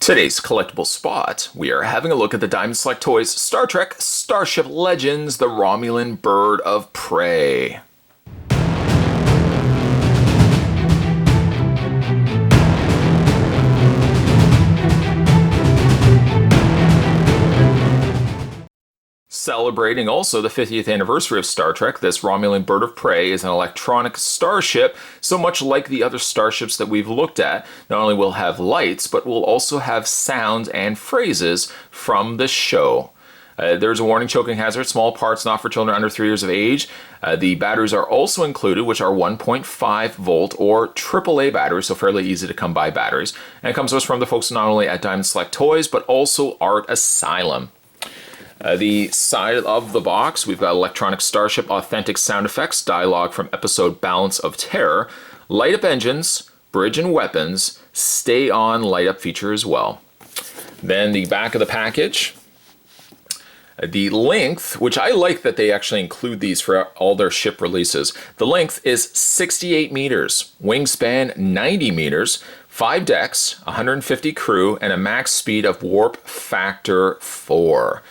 Today's collectible spot, we are having a look at the Diamond Select Toys Star Trek Starship Legends, the Romulan Bird of Prey. Celebrating also the 50th anniversary of Star Trek, this Romulan Bird of Prey is an electronic starship, so much like the other starships that we've looked at. Not only will have lights, but will also have sounds and phrases from the show. There's a warning: choking hazard, small parts not for children under 3 years of age. The batteries are also included, which are 1.5 volt or AAA batteries, so fairly easy to come by batteries. And it comes to us from the folks not only at Diamond Select Toys, but also Art Asylum. The side of the box, we've got electronic starship, authentic sound effects, dialogue from episode Balance of Terror, light up engines, bridge and weapons, stay on light up feature as well. Then the back of the package, the length, which I like that they actually include these for all their ship releases. The length is 68 meters, wingspan 90 meters, 5 decks, 150 crew, and a max speed of warp factor 4.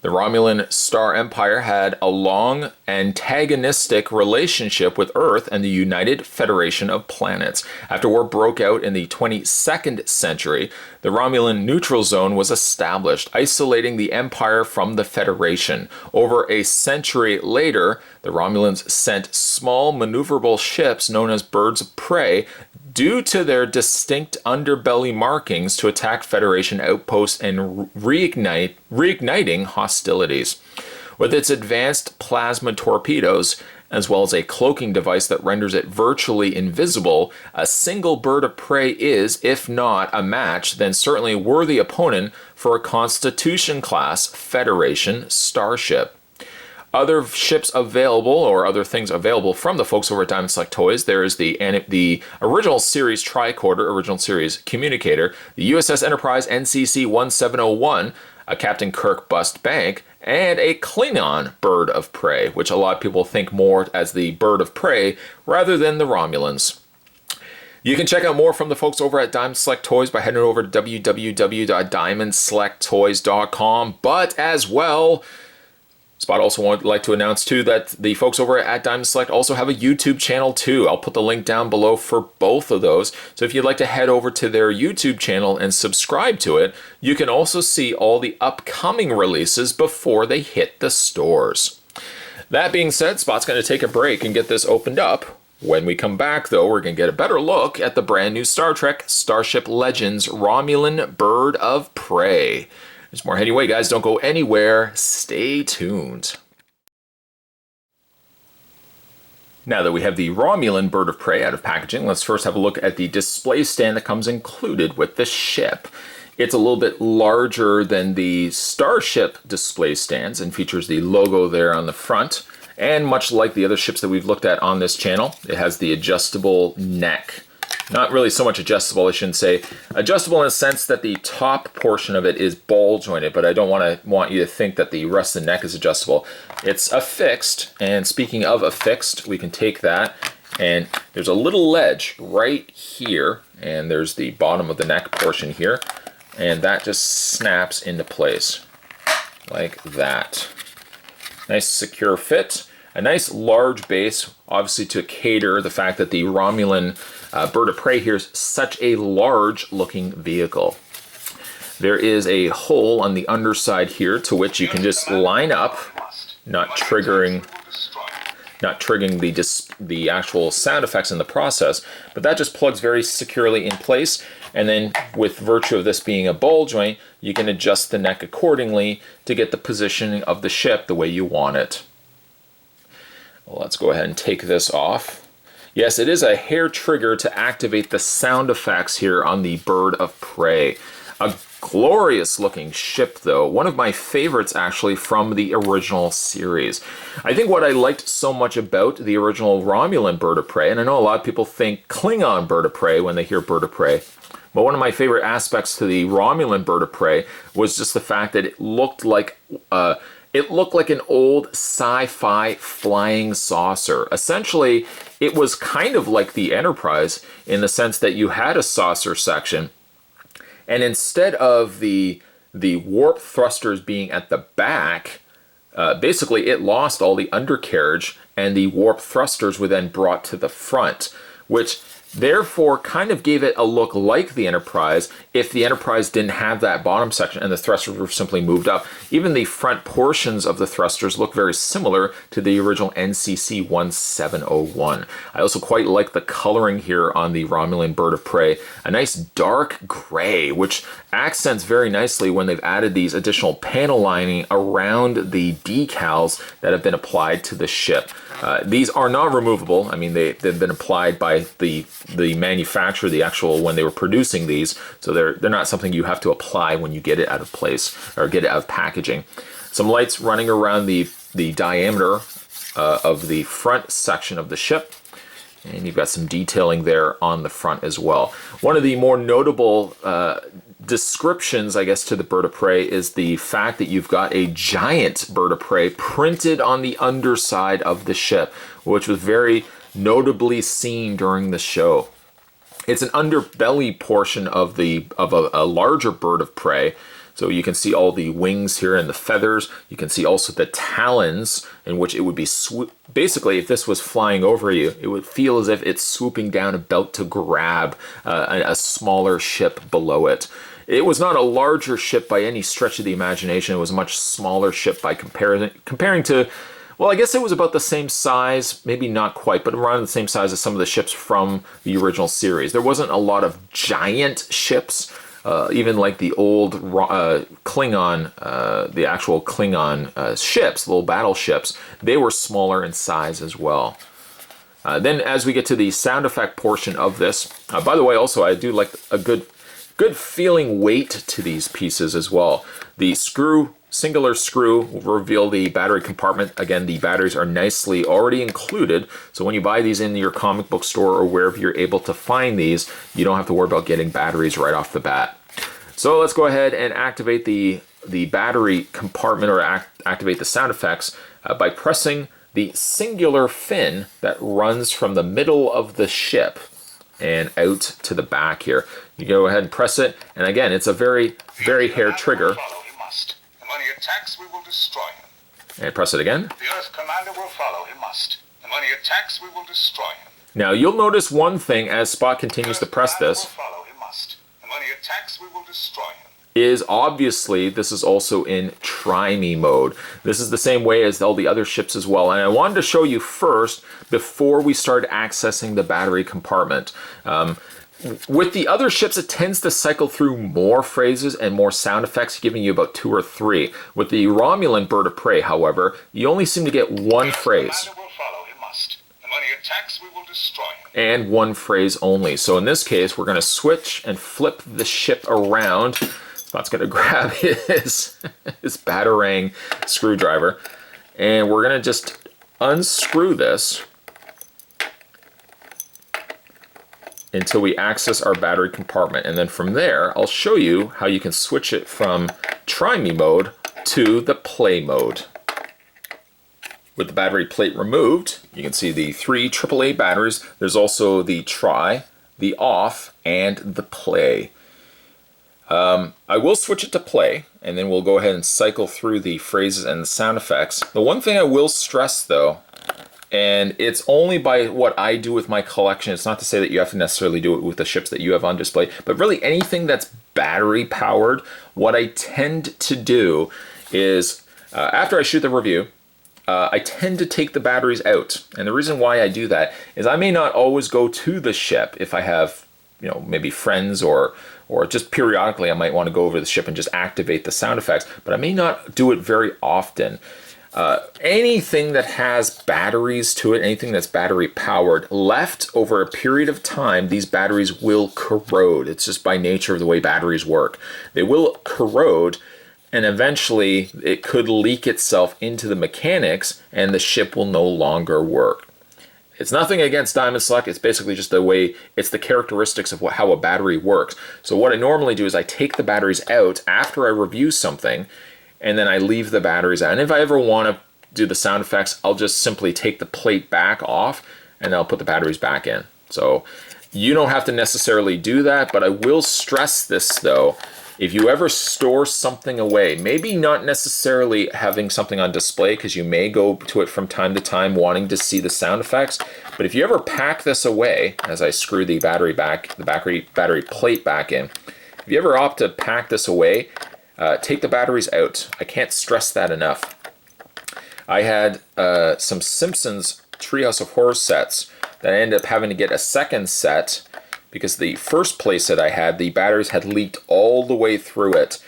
The Romulan Star Empire had a long antagonistic relationship with Earth and the United Federation of Planets. After war broke out in the 22nd century, the Romulan neutral zone was established, isolating the Empire from the Federation. Over a century later, the Romulans sent small maneuverable ships known as birds of prey due to their distinct underbelly markings to attack Federation outposts and reigniting hostilities. With its advanced plasma torpedoes, as well as a cloaking device that renders it virtually invisible, a single bird of prey is, if not a match, then certainly a worthy opponent for a Constitution-class Federation starship. Other ships available, or other things available from the folks over at Diamond Select Toys, there is the original series tricorder, original series communicator, the USS Enterprise NCC 1701, a Captain Kirk bust bank, and a Klingon bird of prey, which a lot of people think more as the bird of prey rather than the Romulans. You can check out more from the folks over at Diamond Select Toys by heading over to www.diamondselecttoys.com, but as well, Spot also would like to announce too that the folks over at Diamond Select also have a YouTube channel too. I'll put the link down below for both of those. So if you'd like to head over to their YouTube channel and subscribe to it, you can also see all the upcoming releases before they hit the stores. That being said, Spot's going to take a break and get this opened up. When we come back though, we're going to get a better look at the brand new Star Trek Starship Legends Romulan Bird of Prey. There's more heading away, guys. Don't go anywhere. Stay tuned. Now that we have the Romulan Bird of Prey out of packaging, let's first have a look at the display stand that comes included with the ship. It's a little bit larger than the Starship display stands and features the logo there on the front. And much like the other ships that we've looked at on this channel, it has the adjustable neck. Not really so much adjustable, I shouldn't say. Adjustable in the sense that the top portion of it is ball jointed, but I don't want you to think that the rest of the neck is adjustable. It's affixed, and speaking of affixed, we can take that, and there's a little ledge right here, and there's the bottom of the neck portion here, and that just snaps into place like that. Nice secure fit. A nice large base, obviously to cater the fact that the Romulan Bird of Prey here is such a large looking vehicle. There is a hole on the underside here to which you can just line up, not triggering the actual sound effects in the process, but that just plugs very securely in place, and then with virtue of this being a ball joint, you can adjust the neck accordingly to get the positioning of the ship the way you want it. Well, let's go ahead and take this off. Yes, it is a hair trigger to activate the sound effects here on the Bird of Prey. A glorious looking ship though. One of my favorites actually from the original series. I think what I liked so much about the original Romulan Bird of Prey, and I know a lot of people think Klingon Bird of Prey when they hear Bird of Prey, but one of my favorite aspects to the Romulan Bird of Prey was just the fact that it looked like an old sci-fi flying saucer. Essentially, it was kind of like the Enterprise in the sense that you had a saucer section And instead of the warp thrusters being at the back, basically it lost all the undercarriage, and the warp thrusters were then brought to the front, which therefore kind of gave it a look like the Enterprise if the Enterprise didn't have that bottom section and the thrusters were simply moved up. Even the front portions of the thrusters look very similar to the original NCC 1701. I also quite like the coloring here on the Romulan bird of prey. A nice dark gray, which accents very nicely when they've added these additional panel lining around the decals that have been applied to the ship. These are not removable. I mean, they've been applied by the manufacturer, the actual, when they were producing these, so they're not something you have to apply when you get it out of place or get it out of packaging. Some lights running around the diameter of the front section of the ship, and you've got some detailing there on the front as well. One of the more notable descriptions, I guess, to the bird of prey is the fact that you've got a giant bird of prey printed on the underside of the ship, which was very notably seen during the show. It's an underbelly portion of a larger bird of prey. So you can see all the wings here and the feathers. You can see also the talons, in which it would be basically, if this was flying over you, it would feel as if it's swooping down, about to grab a smaller ship below it. It was not a larger ship by any stretch of the imagination. It was a much smaller ship by comparing to, well, I guess it was about the same size, maybe not quite, but around the same size as some of the ships from the original series. There wasn't a lot of giant ships, even like the old Klingon, the actual Klingon ships, the little battleships. They were smaller in size as well. Then as we get to the sound effect portion of this, by the way, also I do like a good feeling weight to these pieces as well. The singular screw will reveal the battery compartment. Again, the batteries are nicely already included, so when you buy these in your comic book store or wherever you're able to find these, you don't have to worry about getting batteries right off the bat. So let's go ahead and activate the battery compartment, or activate the sound effects by pressing the singular fin that runs from the middle of the ship and out to the back here. You go ahead and press it, and again, it's a very hair trigger. And when he attacks, we will destroy him. And press it again. The Earth Commander will follow, he must. And when he attacks, we will destroy him. Now you'll notice one thing as Spock continues to press this. Will follow, he must. And when he attacks, we will destroy him. Is obviously this is also in try-me mode. This is the same way as all the other ships as well. And I wanted to show you first before we start accessing the battery compartment. With the other ships, it tends to cycle through more phrases and more sound effects, giving you about 2 or 3. With the Romulan bird of prey, however, you only seem to get one phrase. Will follow, he must. And when he attacks, we will destroy him. And one phrase only. So in this case, we're going to switch and flip the ship around. Spot's going to grab his batarang screwdriver, and we're going to just unscrew this until we access our battery compartment. And then from there, I'll show you how you can switch it from try me mode to the play mode. With the battery plate removed, you can see the 3 AAA batteries. There's also the try, the off, and the play. I will switch it to play, and then we'll go ahead and cycle through the phrases and the sound effects. The one thing I will stress though, and it's only by what I do with my collection, it's not to say that you have to necessarily do it with the ships that you have on display, but really anything that's battery powered, what I tend to do is, after I shoot the review, I tend to take the batteries out. And the reason why I do that is I may not always go to the ship if I have, you know, maybe friends or just periodically I might want to go over the ship and just activate the sound effects, but I may not do it very often. Anything that has batteries to it, anything that's battery powered, left over a period of time, these batteries will corrode. It's just by nature of the way batteries work. They will corrode, and eventually it could leak itself into the mechanics and the ship will no longer work. It's nothing against Diamond Select, it's basically just the way, it's the characteristics of how a battery works. So what I normally do is I take the batteries out after I review something, and then I leave the batteries out. And if I ever want to do the sound effects, I'll just simply take the plate back off, and I'll put the batteries back in. So You don't have to necessarily do that, but I will stress this though. If you ever store something away, maybe not necessarily having something on display because you may go to it from time to time wanting to see the sound effects, but if you ever pack this away, as I screw the battery plate back in, if you ever opt to pack this away, take the batteries out. I can't stress that enough. I had some Simpsons Treehouse of Horror sets that I ended up having to get a second set because the first playset I had, the batteries had leaked all the way through it.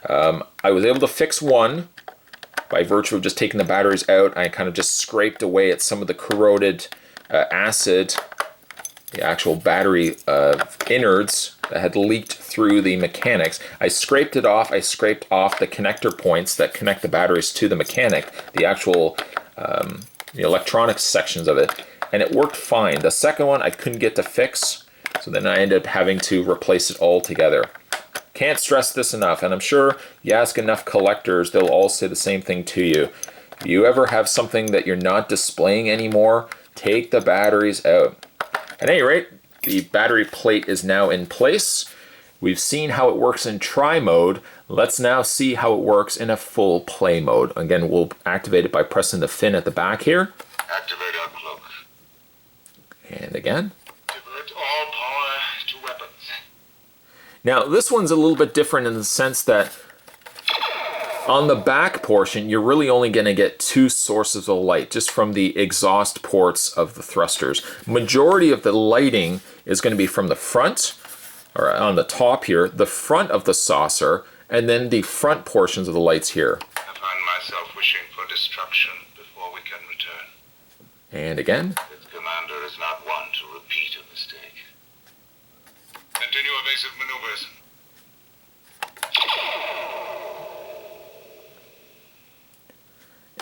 I was able to fix one by virtue of just taking the batteries out. I kind of just scraped away at some of the corroded acid, the actual battery innards that had leaked through the mechanics. I scraped it off. I scraped off the connector points that connect the batteries to the mechanic, the actual the electronics sections of it, and it worked fine. The second one I couldn't get to fix, so then I ended up having to replace it altogether. Can't stress this enough, and I'm sure you ask enough collectors, they'll all say the same thing to you. If you ever have something that you're not displaying anymore, take the batteries out. At any rate, the battery plate is now in place. We've seen how it works in try mode. Let's now see how it works in a full play mode. Again, we'll activate it by pressing the fin at the back here. Activate our cloak. And again. Divert all power to weapons. Now, this one's a little bit different in the sense that on the back portion, you're really only going to get two sources of light, just from the exhaust ports of the thrusters. Majority of the lighting is going to be from the front, or on the top here, the front of the saucer, and then the front portions of the lights here. I find myself wishing for destruction before we can return. And again. Its commander is not one to repeat a mistake. Continue evasive maneuvers.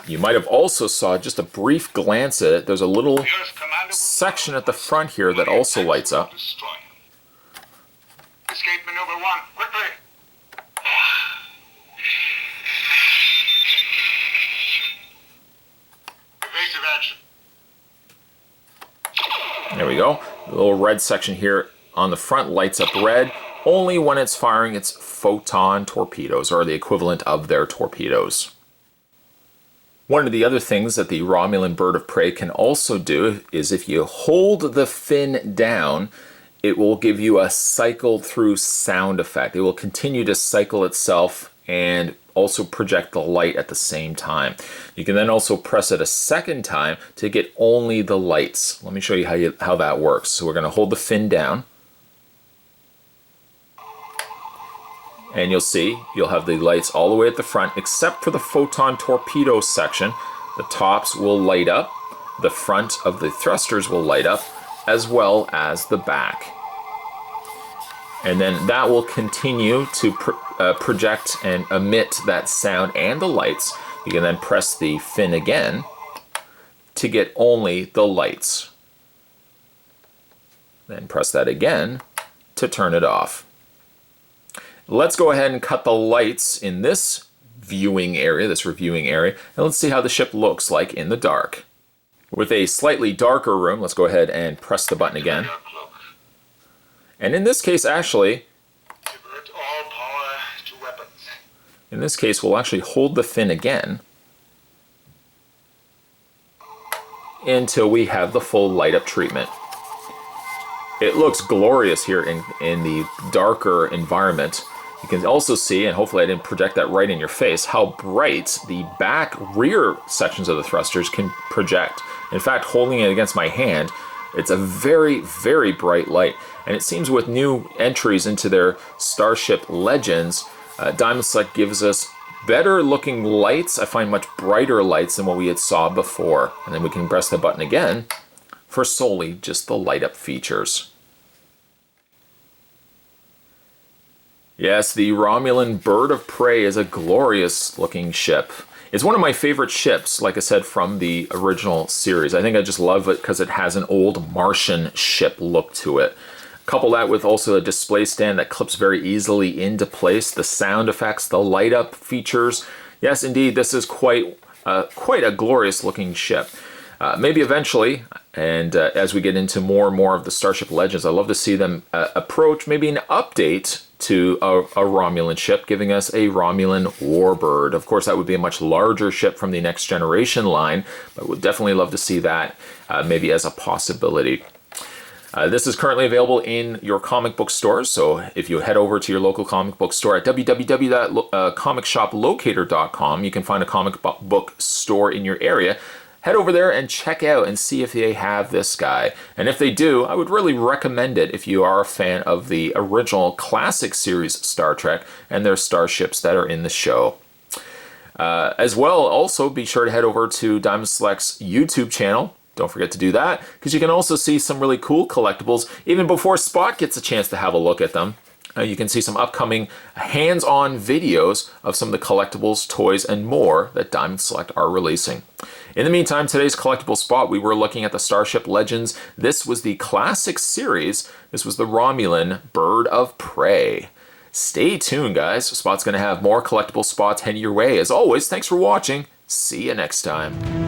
You might have also saw just a brief glance at it. There's a little section at the front here that also lights up. Escape maneuver 1, quickly! Evasive action. There we go. The little red section here on the front lights up red only when it's firing its photon torpedoes, or the equivalent of their torpedoes. One of the other things that the Romulan bird of prey can also do is if you hold the fin down, it will give you a cycle through sound effect. It will continue to cycle itself and also project the light at the same time. You can then also press it a second time to get only the lights. Let me show you how that works. So we're going to hold the fin down. And you'll see, you'll have the lights all the way at the front, except for the photon torpedo section. The tops will light up, the front of the thrusters will light up, as well as the back. And then that will continue to project and emit that sound and the lights. You can then press the fin again to get only the lights. Then press that again to turn it off. Let's go ahead and cut the lights in this viewing area, this reviewing area, and let's see how the ship looks like in the dark. With a slightly darker room, let's go ahead and press the button again. And in this case, actually, Divert all power to weapons. in this case, we'll actually hold the fin again until we have the full light up treatment. It looks glorious here in the darker environment. You can also see, and hopefully I didn't project that right in your face, how bright the back rear sections of the thrusters can project. In fact, holding it against my hand, it's a very, very bright light. And it seems with new entries into their Starship Legends, Diamond Select gives us better looking lights. I find much brighter lights than what we had saw before. And then we can press the button again for solely just the light up features. Yes, the Romulan bird of prey is a glorious looking ship. It's one of my favorite ships, like I said, from the original series. I think I just love it because it has an old Martian ship look to it. Couple that with also a display stand that clips very easily into place, the sound effects, the light up features. Yes, indeed, this is quite a glorious looking ship. Maybe eventually And as we get into more and more of the Starship Legends, I love to see them approach maybe an update to a Romulan ship, giving us a Romulan warbird. Of course, that would be a much larger ship from the Next Generation line, but would definitely love to see that maybe as a possibility. This is currently available in your comic book stores, so if you head over to your local comic book store at www.comicshoplocator.com, you can find a comic book store in your area. Head over there and check out and see if they have this guy. And if they do, I would really recommend it if you are a fan of the original classic series Star Trek and their starships that are in the show. As well, also be sure to head over to Diamond Select's YouTube channel. Don't forget to do that, because you can also see some really cool collectibles even before Spot gets a chance to have a look at them. You can see some upcoming hands-on videos of some of the collectibles, toys, and more that Diamond Select are releasing. In the meantime, today's collectible spot, we were looking at the Starship Legends. This was the classic series. This was the Romulan Bird of Prey. Stay tuned, guys. Spot's going to have more collectible spots heading your way. As always, thanks for watching. See you next time.